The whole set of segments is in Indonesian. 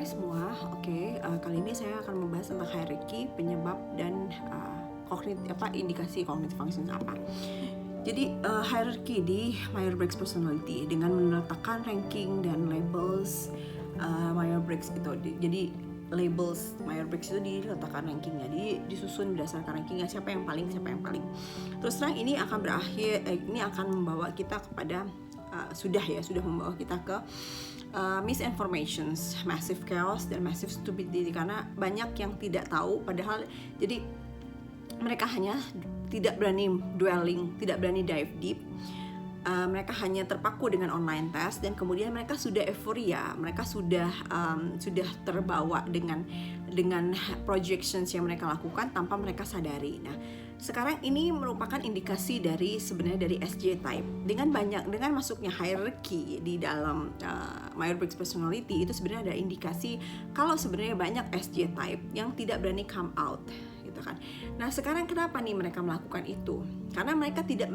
Hai semua, kali ini saya akan membahas tentang hierarchy, penyebab dan indikasi cognitive functions apa. Jadi hierarchy di Myers-Briggs Personality dengan meletakkan ranking dan labels Myers-Briggs itu. Jadi labels Myers-Briggs itu diletakkan rankingnya, disusun berdasarkan rankingnya siapa yang paling. Terus terang ini akan membawa kita kepada sudah membawa kita ke misinformations, massive chaos dan massive stupidity, karena banyak yang tidak tahu, padahal jadi mereka hanya tidak berani dwelling, tidak berani dive deep. Mereka hanya terpaku dengan online test dan kemudian mereka sudah euforia, mereka sudah terbawa dengan projections yang mereka lakukan tanpa mereka sadari. Nah, sekarang ini merupakan indikasi dari SJ type. Dengan masuknya hierarchy di dalam Myers-Briggs Personality, itu sebenarnya ada indikasi kalau sebenarnya banyak SJ type yang tidak berani come out, gitu kan. Nah, sekarang kenapa nih mereka melakukan itu? Karena mereka tidak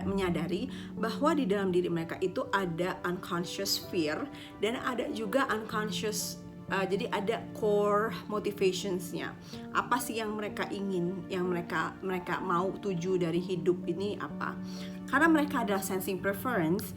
menyadari bahwa di dalam diri mereka itu ada unconscious fear dan ada juga unconscious jadi ada core motivationsnya. Apa sih yang mereka ingin, yang mereka mau tuju dari hidup ini apa? Karena mereka adalah sensing preference.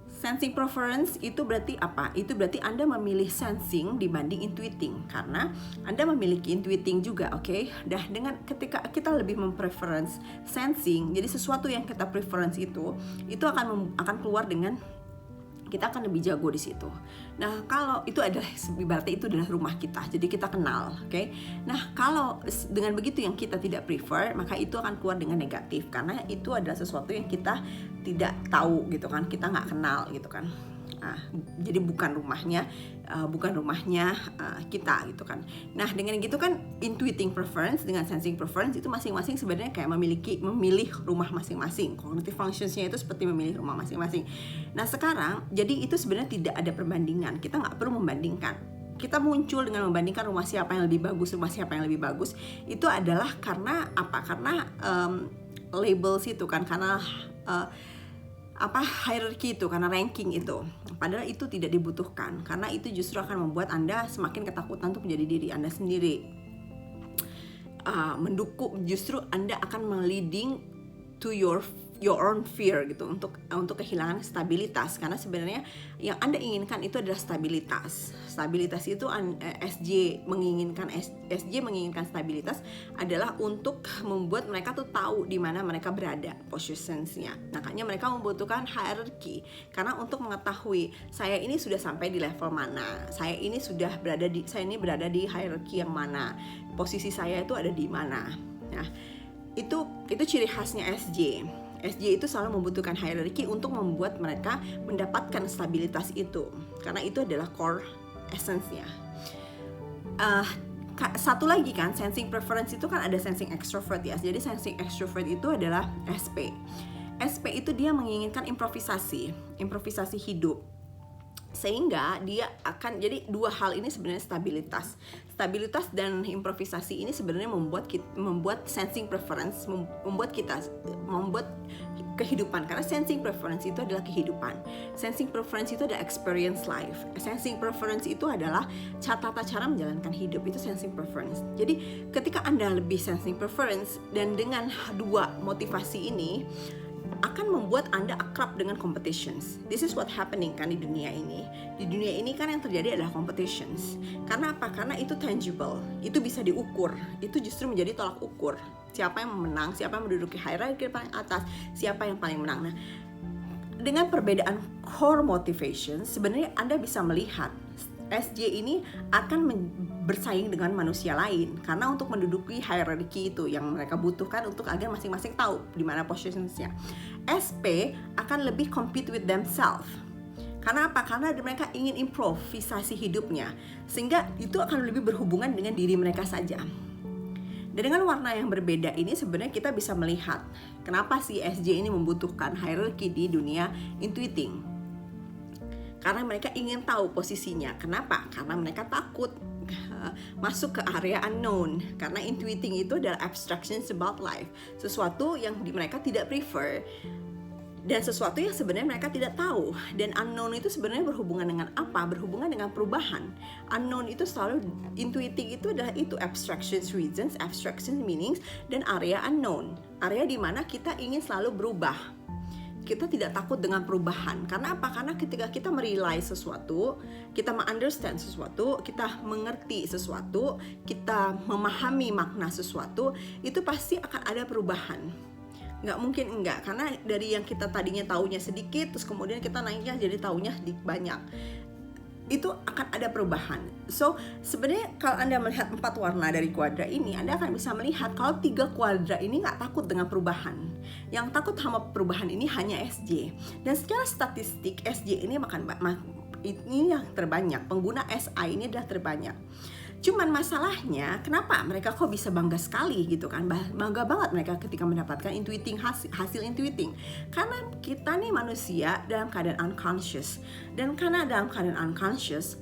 Sensing preference itu berarti apa? Itu berarti Anda memilih sensing dibanding intuiting, karena Anda memiliki intuiting juga, oke? Dengan ketika kita lebih mempreference sensing, jadi sesuatu yang kita preference itu akan keluar dengan kita akan lebih jago di situ. Nah, kalau itu adalah ibaratnya itu adalah rumah kita, jadi kita kenal, oke? Nah, kalau dengan begitu yang kita tidak prefer, maka itu akan keluar dengan negatif, karena itu adalah sesuatu yang kita tidak tahu, gitu kan? Kita nggak kenal, gitu kan? Jadi bukan rumahnya kita, gitu kan. Nah, dengan gitu kan intuiting preference dengan sensing preference itu masing-masing sebenarnya kayak memilih rumah masing-masing. Cognitive functionsnya itu seperti memilih rumah masing-masing. Nah, sekarang jadi itu sebenarnya tidak ada perbandingan. Kita nggak perlu membandingkan. Kita muncul dengan membandingkan rumah siapa yang lebih bagus. Itu adalah karena apa? Karena labels itu kan, karena hierarchy itu, karena ranking itu. Padahal itu tidak dibutuhkan, karena itu justru akan membuat Anda semakin ketakutan untuk menjadi diri Anda sendiri. Mendukung, justru Anda akan leading to your own fear gitu, untuk kehilangan stabilitas, karena sebenarnya yang Anda inginkan itu adalah stabilitas itu SJ menginginkan stabilitas adalah untuk membuat mereka tuh tahu di mana mereka berada posisinya. Makanya mereka membutuhkan hierarchy, karena untuk mengetahui saya ini sudah sampai di level mana, saya ini berada di hierarchy yang mana, posisi saya itu ada di mana. Nah, itu ciri khasnya SJ itu selalu membutuhkan hierarchy untuk membuat mereka mendapatkan stabilitas itu, karena itu adalah core essence-nya. Satu lagi kan, sensing preference itu kan ada sensing extrovert ya. Jadi sensing extrovert itu adalah SP itu dia menginginkan improvisasi hidup, sehingga dia akan, jadi dua hal ini sebenarnya stabilitas dan improvisasi ini sebenarnya membuat sensing preference, membuat kehidupan, karena sensing preference itu adalah kehidupan, sensing preference itu adalah experience life, sensing preference itu adalah tata cara menjalankan hidup, itu sensing preference. Jadi ketika Anda lebih sensing preference dan dengan dua motivasi ini akan membuat Anda akrab dengan competitions. This is what happening kan di dunia ini. Di dunia ini kan yang terjadi adalah competitions. Karena apa? Karena itu tangible, itu bisa diukur. Itu justru menjadi tolak ukur. Siapa yang menang, siapa yang menduduki hierarchy paling atas, siapa yang paling menang. Nah, dengan perbedaan core motivation, sebenarnya Anda bisa melihat SJ ini akan bersaing dengan manusia lain, karena untuk menduduki hierarchy itu yang mereka butuhkan untuk agar masing-masing tahu di mana posisinya. SP akan lebih compete with themselves. Karena apa? Karena mereka ingin improvisasi hidupnya, sehingga itu akan lebih berhubungan dengan diri mereka saja. Dan dengan warna yang berbeda ini sebenarnya kita bisa melihat kenapa si SJ ini membutuhkan hierarchy di dunia intuiting. Karena mereka ingin tahu posisinya. Kenapa? Karena mereka takut masuk ke area unknown. Karena intuiting itu adalah abstractions about life, sesuatu yang mereka tidak prefer. dan sesuatu yang sebenarnya mereka tidak tahu. Dan unknown itu sebenarnya berhubungan dengan apa? Berhubungan dengan perubahan. Unknown itu selalu, intuiting itu adalah itu, abstractions reasons, abstraction meanings, dan area unknown, area di mana kita ingin selalu berubah. Kita tidak takut dengan perubahan. Karena apa? Karena ketika kita merealize sesuatu, kita mengunderstand sesuatu, kita mengerti sesuatu, kita memahami makna sesuatu, itu pasti akan ada perubahan. Nggak mungkin enggak, karena dari yang kita tadinya taunya sedikit, terus kemudian kita naiknya jadi taunya banyak, itu akan ada perubahan. So sebenarnya kalau Anda melihat 4 warna dari kuadra ini, Anda akan bisa melihat kalau 3 kuadra ini nggak takut dengan perubahan. Yang takut sama perubahan ini hanya SJ. Dan secara statistik SJ ini ini yang terbanyak, pengguna SI ini adalah terbanyak. Cuman masalahnya, kenapa mereka kok bisa bangga sekali gitu kan? Bangga banget mereka ketika mendapatkan intuiting, hasil intuiting. Karena kita nih manusia dalam keadaan unconscious. Dan karena dalam keadaan unconscious,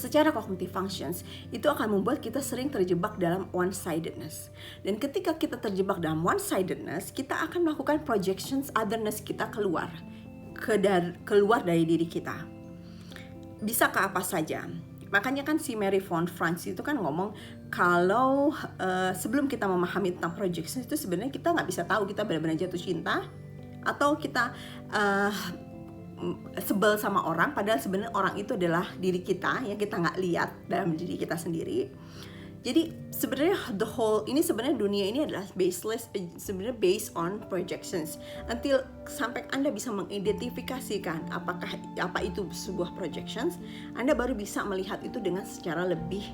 secara cognitive functions, itu akan membuat kita sering terjebak dalam one-sidedness. Dan ketika kita terjebak dalam one-sidedness, kita akan melakukan projections otherness kita keluar dari diri kita. Bisa ke apa saja. Makanya kan si Mary Von Franz itu kan ngomong kalau sebelum kita memahami tentang projection itu sebenarnya kita nggak bisa tahu kita benar-benar jatuh cinta atau kita sebel sama orang, padahal sebenarnya orang itu adalah diri kita yang kita nggak lihat dalam diri kita sendiri. Jadi sebenarnya ini sebenarnya dunia ini adalah sebenarnya based on projections. Until sampai Anda bisa mengidentifikasikan apa itu sebuah projections, Anda baru bisa melihat itu dengan secara lebih,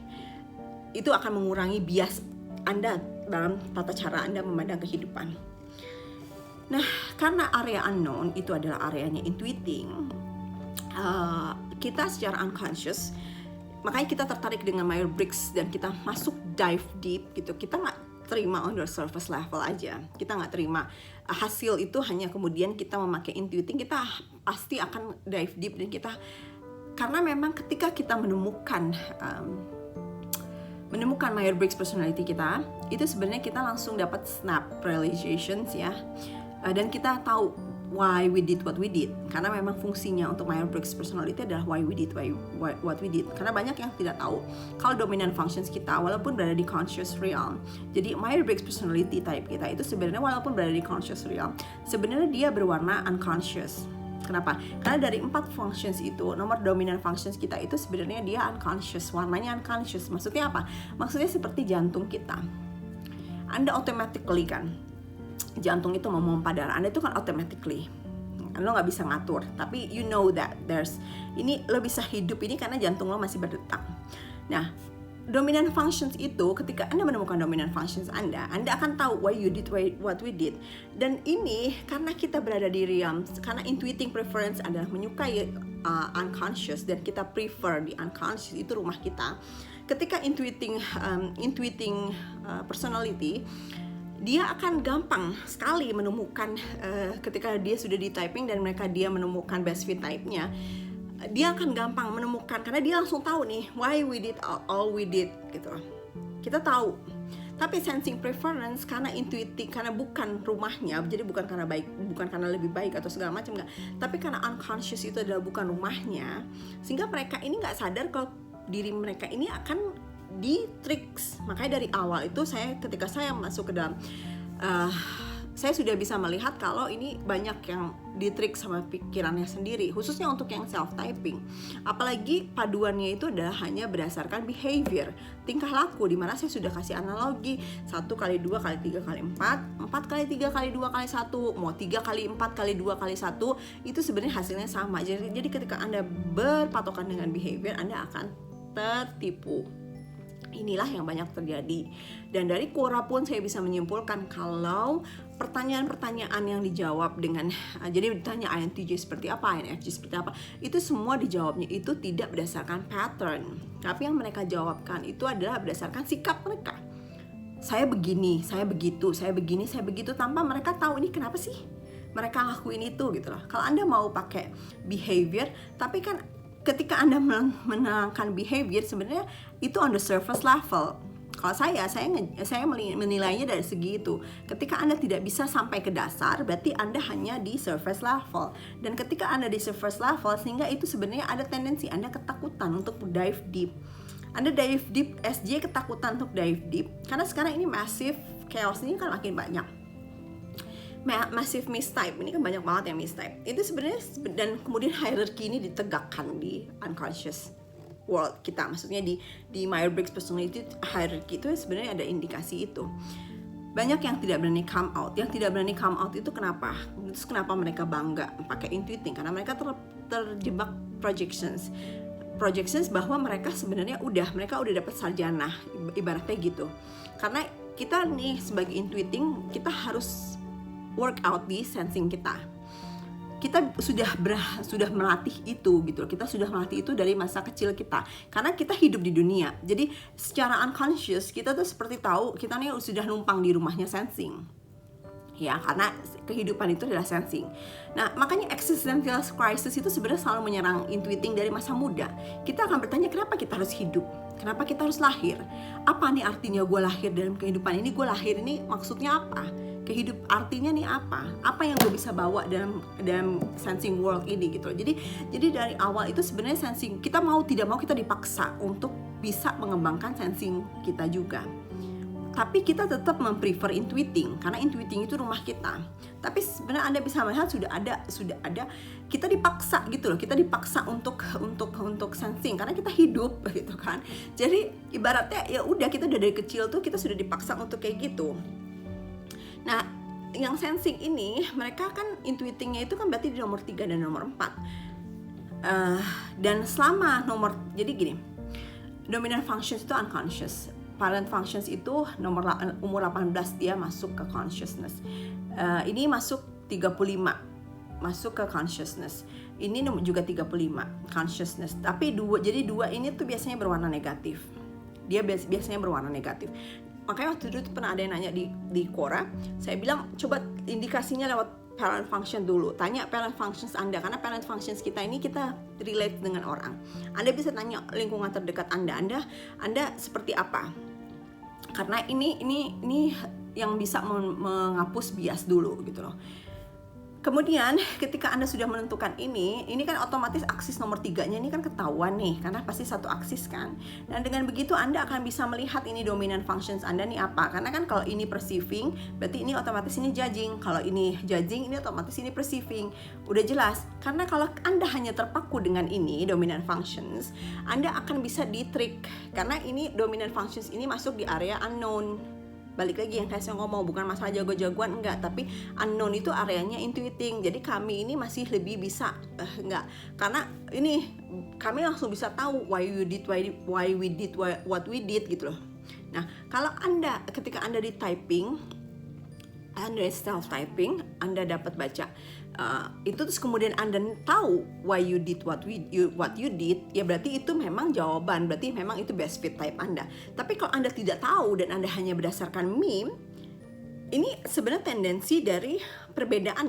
itu akan mengurangi bias Anda dalam tata cara Anda memandang kehidupan. Nah, karena area unknown itu adalah areanya intuiting, kita secara unconscious, makanya kita tertarik dengan Myers-Briggs dan kita masuk dive deep gitu. Kita nggak terima on the surface level aja. Kita nggak terima hasil itu hanya kemudian kita memakai intuiting. Kita pasti akan dive deep dan kita, karena memang ketika kita menemukan Myers-Briggs personality kita, itu sebenarnya kita langsung dapat snap realizations ya. Dan kita tahu why we did what we did, karena memang fungsinya untuk Myers-Briggs personality adalah why we did what we did. Karena banyak yang tidak tahu kalau dominant functions kita walaupun berada di conscious realm, jadi Myers-Briggs personality type kita itu sebenarnya walaupun berada di conscious realm, sebenarnya dia berwarna unconscious. Kenapa? Karena dari 4 functions itu, nomor dominant functions kita itu sebenarnya dia unconscious, warnanya unconscious. Maksudnya apa? Maksudnya seperti jantung kita. Anda automatically kan, jantung itu memompa darah Anda itu kan automatically, lo nggak bisa ngatur, tapi you know that lo bisa hidup ini karena jantung lo masih berdetak. Nah, dominant functions itu ketika Anda menemukan dominant functions Anda akan tahu why you did what we did. Dan ini karena kita berada di realm, karena intuiting preference adalah menyukai unconscious dan kita prefer di unconscious, itu rumah kita. Ketika intuiting personality, dia akan gampang sekali menemukan ketika dia sudah di typing dan dia menemukan best fit type-nya, dia akan gampang menemukan karena dia langsung tahu nih why we did all we did gitu. Kita tahu. Tapi sensing preference karena intuitif, karena bukan rumahnya, jadi bukan karena baik, bukan karena lebih baik atau segala macam, enggak, tapi karena unconscious itu adalah bukan rumahnya, sehingga mereka ini nggak sadar kalau diri mereka ini akan di tricks. Makanya dari awal itu ketika saya masuk ke dalam saya sudah bisa melihat kalau ini banyak yang di trik sama pikirannya sendiri, khususnya untuk yang self typing. Apalagi paduannya itu adalah hanya berdasarkan behavior, tingkah laku, dimana saya sudah kasih analogi 1 kali 2 kali 3 kali 4 kali 3 kali 2 kali 1, mau 3 kali 4 kali 2 kali 1, itu sebenarnya hasilnya sama. Jadi ketika Anda berpatokan dengan behavior, Anda akan tertipu. Inilah yang banyak terjadi. Dan dari Quora pun saya bisa menyimpulkan kalau pertanyaan-pertanyaan yang dijawab dengan jadi ditanya INTJ seperti apa, INFJ seperti apa, itu semua dijawabnya itu tidak berdasarkan pattern, tapi yang mereka jawabkan itu adalah berdasarkan sikap mereka. Saya begini, saya begitu, saya begini, saya begitu, tanpa mereka tahu ini kenapa sih mereka lakuin itu gitu loh. Kalau Anda mau pakai behavior, tapi kan ketika Anda menerangkan behavior, sebenarnya itu on the surface level. Kalau saya menilainya dari segi itu. Ketika Anda tidak bisa sampai ke dasar, berarti Anda hanya di surface level. Dan ketika Anda di surface level, sehingga itu sebenarnya ada tendensi Anda ketakutan untuk dive deep. Anda dive deep, SJ ketakutan untuk dive deep, karena sekarang ini massive chaos ini kan makin banyak. Massive mistype, ini kan banyak banget yang mistype. Itu sebenarnya, dan kemudian hierarchy ini ditegakkan di unconscious world kita, maksudnya di Myers-Briggs personality hierarchy itu sebenarnya ada indikasi itu. Banyak yang tidak berani come out. Yang tidak berani come out itu kenapa? Terus kenapa mereka bangga pakai intuiting? Karena mereka terjebak projections bahwa mereka sebenarnya mereka udah dapat sarjana, ibaratnya gitu. Karena kita nih sebagai intuiting, kita harus work out di sensing kita. Kita sudah melatih itu gitu. Kita sudah melatih itu dari masa kecil kita. Karena kita hidup di dunia. Jadi secara unconscious kita tuh seperti tahu kita nih sudah numpang di rumahnya sensing. Ya, karena kehidupan itu adalah sensing. Nah, makanya existential crisis itu sebenarnya selalu menyerang intuiting dari masa muda. Kita akan bertanya, kenapa kita harus hidup? Kenapa kita harus lahir? Apa nih artinya gue lahir dalam kehidupan ini? Gue lahir ini maksudnya apa? Artinya nih apa? Apa yang gue bisa bawa dalam sensing world ini gitu. Jadi dari awal itu sebenarnya sensing, kita mau tidak mau kita dipaksa untuk bisa mengembangkan sensing kita juga. Tapi kita tetap memprefer intuiting, karena intuiting itu rumah kita. Tapi sebenarnya Anda bisa melihat sudah ada kita dipaksa gitu loh. Kita dipaksa untuk sensing karena kita hidup gitu kan. Jadi ibaratnya ya udah, kita udah dari kecil tuh kita sudah dipaksa untuk kayak gitu. Nah, yang sensing ini mereka kan intuitingnya itu kan berarti di nomor 3 dan nomor 4. Dan selama jadi gini, dominant functions itu unconscious. Parent functions itu umur 18 dia masuk ke consciousness. Ini masuk 35, masuk ke consciousness. Ini juga 35 consciousness. Tapi dua ini tuh biasanya berwarna negatif. Dia biasanya berwarna negatif. Makanya waktu itu pernah ada yang nanya di Quora, saya bilang coba indikasinya lewat parent function dulu. Tanya parent functions Anda, karena parent functions kita ini kita relate dengan orang. Anda bisa tanya lingkungan terdekat Anda seperti apa. Karena ini yang bisa menghapus bias dulu gitu loh. Kemudian ketika Anda sudah menentukan ini kan otomatis aksis nomor 3-nya ini kan ketahuan nih, karena pasti satu aksis kan. Dan dengan begitu Anda akan bisa melihat ini dominant functions Anda nih apa. Karena kan kalau ini perceiving, berarti ini otomatis ini judging. Kalau ini judging, ini otomatis ini perceiving. Udah jelas. Karena kalau Anda hanya terpaku dengan ini dominant functions, Anda akan bisa di-trick. Karena ini dominant functions ini masuk di area unknown. Balik lagi yang saya ngomong, bukan masalah jago-jagoan, enggak, tapi unknown itu areanya intuiting. Jadi kami ini masih lebih bisa enggak, karena ini kami langsung bisa tahu why we did what we did gitu loh. Nah, kalau ketika Anda di typing, Anda self typing, Anda dapat baca itu, terus kemudian Anda tahu why you did what you did, ya berarti itu memang jawaban, berarti memang itu best fit type Anda. Tapi kalau Anda tidak tahu dan Anda hanya berdasarkan meme, ini sebenarnya tendensi dari perbedaan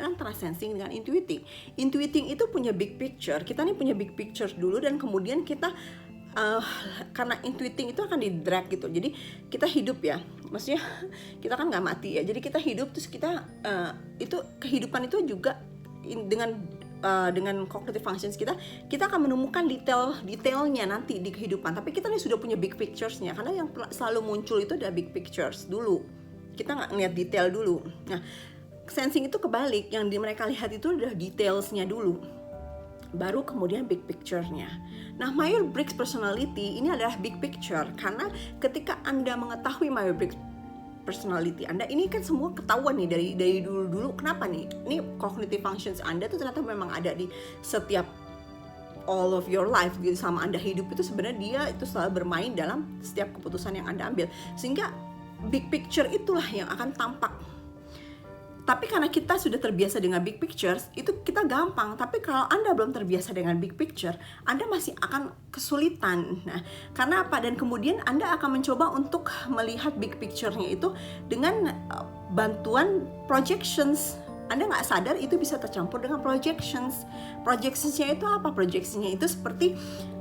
antara sensing dengan intuiting. Intuiting itu punya big picture, kita nih punya big picture dulu, dan kemudian kita karena intuiting itu akan di-drag gitu. Jadi kita hidup ya, maksudnya kita kan nggak mati ya. Jadi kita hidup, terus kita itu kehidupan itu juga dengan cognitive functions kita akan menemukan detailnya nanti di kehidupan. Tapi kita nih sudah punya big pictures-nya, karena yang selalu muncul itu ada big pictures dulu. Kita nggak ngeliat detail dulu. Nah, sensing itu kebalik, yang mereka lihat itu adalah detailsnya dulu, baru kemudian big picture-nya. Nah, Myers-Briggs personality ini adalah big picture, karena ketika Anda mengetahui Myers-Briggs personality Anda, ini kan semua ketahuan nih dari dulu-dulu. Kenapa nih? Ini cognitive functions Anda tuh ternyata memang ada di setiap all of your life gitu. Sama Anda hidup itu sebenarnya dia itu selalu bermain dalam setiap keputusan yang Anda ambil. Sehingga big picture itulah yang akan tampak. Tapi karena kita sudah terbiasa dengan big pictures, itu kita gampang. Tapi kalau Anda belum terbiasa dengan big picture, Anda masih akan kesulitan. Nah, karena apa? Dan kemudian Anda akan mencoba untuk melihat big picture-nya itu dengan bantuan projections. Anda nggak sadar itu bisa tercampur dengan projections. Projections-nya itu apa? Projections-nya itu seperti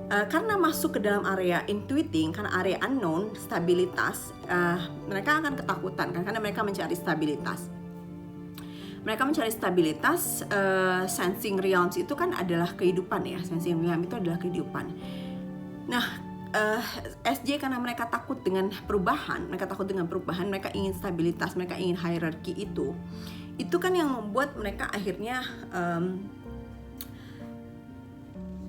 karena masuk ke dalam area intuiting, karena area unknown, stabilitas, mereka akan ketakutan kan, karena mereka mencari stabilitas. Mereka mencari stabilitas. Sensing realms itu kan adalah kehidupan ya, sensing realm itu adalah kehidupan. Nah, SJ karena mereka takut dengan perubahan, mereka ingin stabilitas, mereka ingin hierarki itu kan yang membuat mereka akhirnya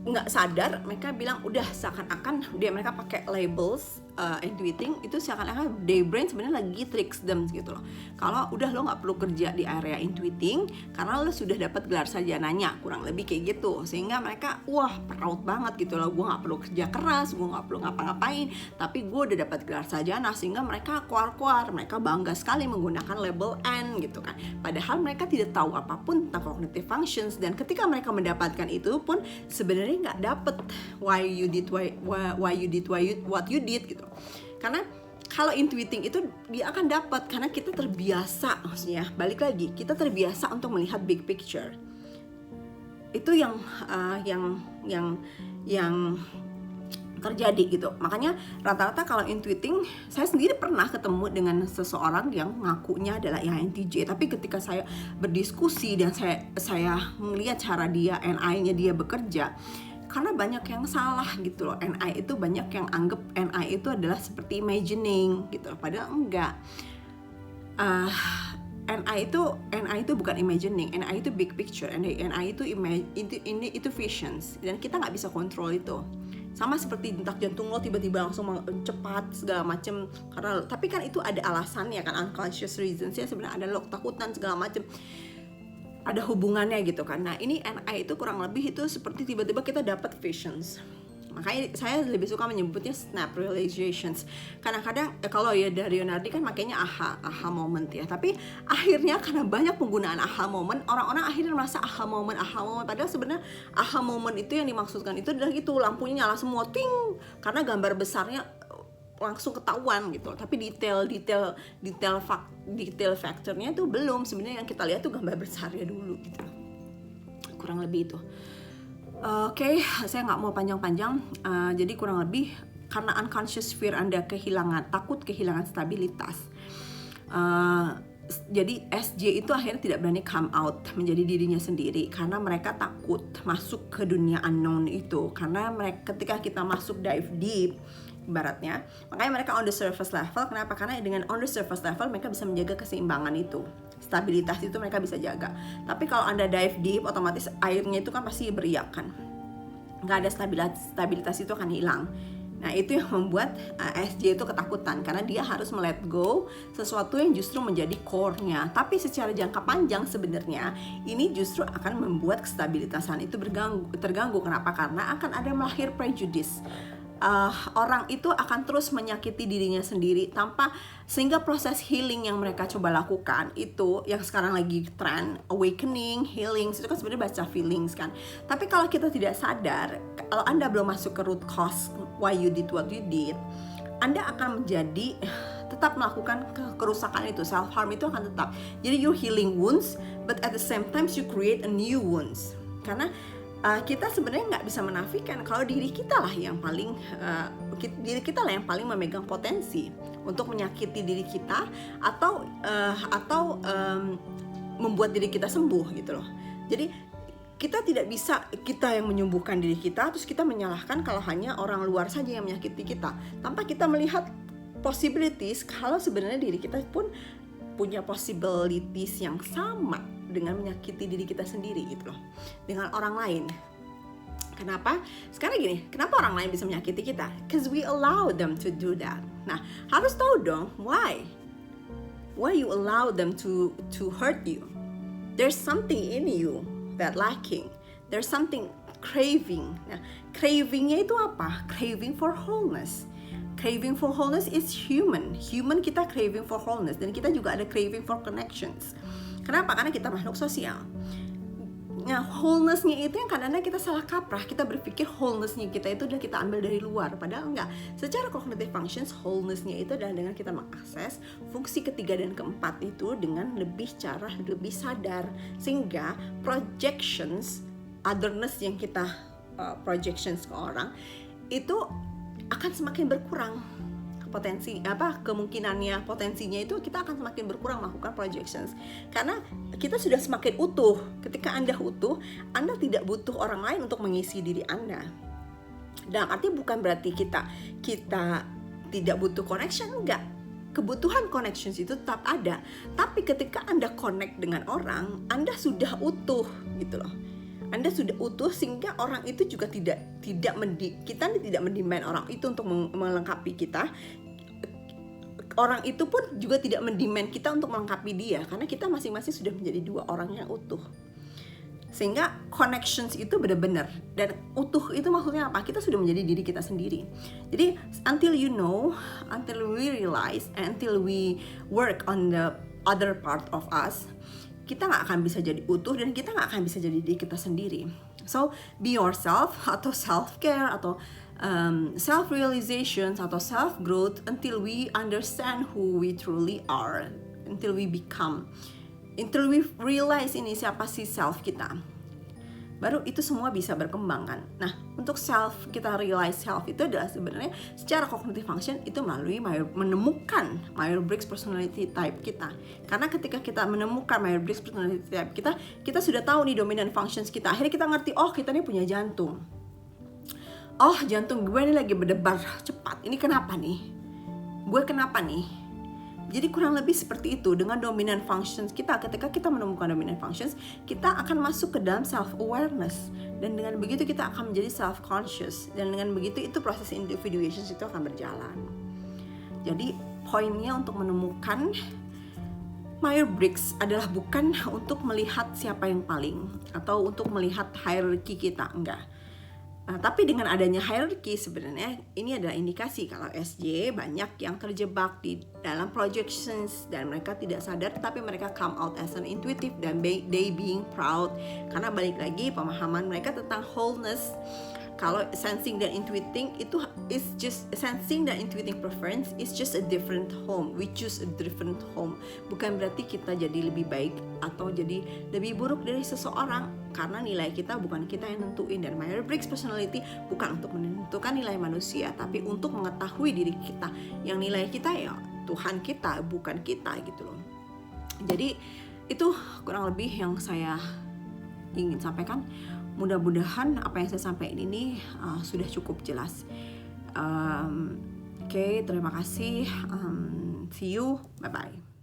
nggak sadar, mereka bilang udah seakan-akan mereka pakai labels intuiting itu seakan-akan their brain sebenarnya lagi tricks them gitu loh. Kalau udah lo nggak perlu kerja di area intuiting karena lo sudah dapat gelar sarjananya, kurang lebih kayak gitu, sehingga mereka wah proud banget gitu loh, gue nggak perlu kerja keras, gue nggak perlu ngapa-ngapain, tapi gue udah dapat gelar sarjana, sehingga mereka kuar-kuar, mereka bangga sekali menggunakan label N gitu kan. Padahal mereka tidak tahu apapun tentang cognitive functions, dan ketika mereka mendapatkan itu pun sebenarnya nggak dapet what you did gitu. Karena kalau intuiting itu dia akan dapat karena kita terbiasa, maksudnya balik lagi, kita terbiasa untuk melihat big picture. Itu yang terjadi gitu. Makanya rata-rata kalau intuiting, saya sendiri pernah ketemu dengan seseorang yang ngakunya adalah INTJ, tapi ketika saya berdiskusi dan saya melihat cara dia, NI-nya dia bekerja, karena banyak yang salah gitu loh. NI itu banyak yang anggap NI itu adalah seperti imagining gitu loh, padahal enggak. NI itu bukan imagining, NI itu big picture, NI itu visions, dan kita nggak bisa kontrol itu. Sama seperti detak jantung lo tiba-tiba langsung cepat segala macem, karena tapi kan itu ada alasannya kan, unconscious reasons ya, sebenarnya ada lo ketakutan segala macem, ada hubungannya gitu kan. Nah ini NI itu kurang lebih itu seperti tiba-tiba kita dapat visions. Makanya saya lebih suka menyebutnya snap realizations. Kadang-kadang kalau ya dari Leonardi kan makanya aha moment ya. Tapi akhirnya karena banyak penggunaan aha moment, orang-orang akhirnya merasa aha moment. Padahal sebenarnya aha moment itu yang dimaksudkan itu adalah gitu, lampunya nyala semua, ting, karena gambar besarnya langsung ketahuan gitu. Tapi detail faktornya itu belum. Sebenarnya yang kita lihat tuh gambar besarnya dulu gitu. Kurang lebih itu. Oke, saya nggak mau panjang-panjang. Jadi kurang lebih karena unconscious fear Anda takut kehilangan stabilitas. Jadi SJ itu akhirnya tidak berani come out menjadi dirinya sendiri karena mereka takut masuk ke dunia unknown itu. Karena ketika kita masuk dive deep, ibaratnya, makanya mereka on the surface level. Kenapa? Karena dengan on the surface level mereka bisa menjaga keseimbangan itu, stabilitas itu mereka bisa jaga. Tapi kalau Anda dive deep, otomatis airnya itu kan pasti beriak kan, nggak ada stabilitas itu akan hilang. Nah itu yang membuat SJ itu ketakutan, karena dia harus let go sesuatu yang justru menjadi core-nya. Tapi secara jangka panjang sebenarnya ini justru akan membuat kestabilitasan itu terganggu. Kenapa? Karena akan ada melahir prejudice. Orang itu akan terus menyakiti dirinya sendiri sehingga proses healing yang mereka coba lakukan itu yang sekarang lagi tren awakening, healing, itu kan sebenarnya baca feelings kan. Tapi kalau kita tidak sadar, kalau Anda belum masuk ke root cause why you did what you did, Anda akan menjadi tetap melakukan kerusakan itu, self harm itu akan tetap. Jadi you healing wounds, but at the same time you create a new wounds. Karena kita sebenarnya nggak bisa menafikan kalau diri kita lah yang paling memegang potensi untuk menyakiti diri kita atau membuat diri kita sembuh gitu loh. Jadi kita tidak bisa kita yang menyembuhkan diri kita terus kita menyalahkan kalau hanya orang luar saja yang menyakiti kita, tanpa kita melihat possibilities kalau sebenarnya diri kita pun punya possibilities yang sama dengan menyakiti diri kita sendiri gitu loh, dengan orang lain. Kenapa? Sekarang gini, kenapa orang lain bisa menyakiti kita? Because we allow them to do that. Nah, harus tahu dong why you allow them to hurt you. There's something in you that lacking. There's something craving. Nah, cravingnya itu apa? Craving for wholeness. Craving for wholeness is human. Human kita craving for wholeness, dan kita juga ada craving for connections. Kenapa? Karena kita makhluk sosial. Nah, wholeness-nya itu yang kadang-kadang kita salah kaprah. Kita berpikir wholeness-nya kita itu udah kita ambil dari luar, padahal enggak. Secara cognitive functions, wholeness-nya itu adalah dengan kita mengakses fungsi ketiga dan keempat itu dengan lebih sadar, sehingga projections, otherness yang kita projections ke orang itu akan semakin berkurang potensinya itu kita akan semakin berkurang melakukan projections, karena kita sudah semakin utuh. Ketika Anda utuh, Anda tidak butuh orang lain untuk mengisi diri Anda. Dalam arti bukan berarti kita tidak butuh connection, enggak. Kebutuhan connections itu tetap ada, tapi ketika Anda connect dengan orang, Anda sudah utuh gitu loh. Anda sudah utuh sehingga orang itu juga kita tidak mendemand orang itu untuk melengkapi kita. Orang itu pun juga tidak mendemand kita untuk melengkapi dia, karena kita masing-masing sudah menjadi dua orang yang utuh. Sehingga connections itu benar-benar, dan utuh itu maksudnya apa? Kita sudah menjadi diri kita sendiri. Jadi until we realize, and until we work on the other part of us, kita nggak akan bisa jadi utuh, dan kita nggak akan bisa jadi diri kita sendiri. So be yourself, atau self care, atau self-realization, atau self-growth, until we understand who we truly are, until we realize ini siapa sih self kita, baru itu semua bisa berkembang kan. Nah, untuk kita realize self itu adalah sebenarnya secara cognitive function itu melalui menemukan Myers-Briggs personality type kita. Karena ketika kita menemukan Myers-Briggs personality type kita sudah tahu nih dominant functions kita. Akhirnya kita ngerti, oh kita nih punya jantung. Oh, jantung gue ini lagi berdebar cepat. Ini kenapa nih? Gue kenapa nih? Jadi kurang lebih seperti itu dengan dominant functions kita. Ketika kita menemukan dominant functions, kita akan masuk ke dalam self-awareness. Dan dengan begitu kita akan menjadi self-conscious. Dan dengan begitu itu proses individuation itu akan berjalan. Jadi poinnya untuk menemukan Myers-Briggs adalah bukan untuk melihat siapa yang paling, atau untuk melihat hierarki kita, enggak. Tapi dengan adanya hierarchy sebenarnya ini adalah indikasi kalau SJ banyak yang terjebak di dalam projections dan mereka tidak sadar, tapi mereka come out as an intuitive dan they being proud, karena balik lagi pemahaman mereka tentang wholeness. Kalau sensing dan intuiting itu is just sensing dan intuiting preference is just a different home. We choose a different home. Bukan berarti kita jadi lebih baik atau jadi lebih buruk dari seseorang, karena nilai kita bukan kita yang nentuin. Dan Myers-Briggs personality bukan untuk menentukan nilai manusia, tapi untuk mengetahui diri kita. Yang nilai kita ya Tuhan kita, bukan kita gitu loh. Jadi itu kurang lebih yang saya ingin sampaikan. Mudah-mudahan apa yang saya sampaikan ini sudah cukup jelas. Oke, terima kasih. See you, bye-bye.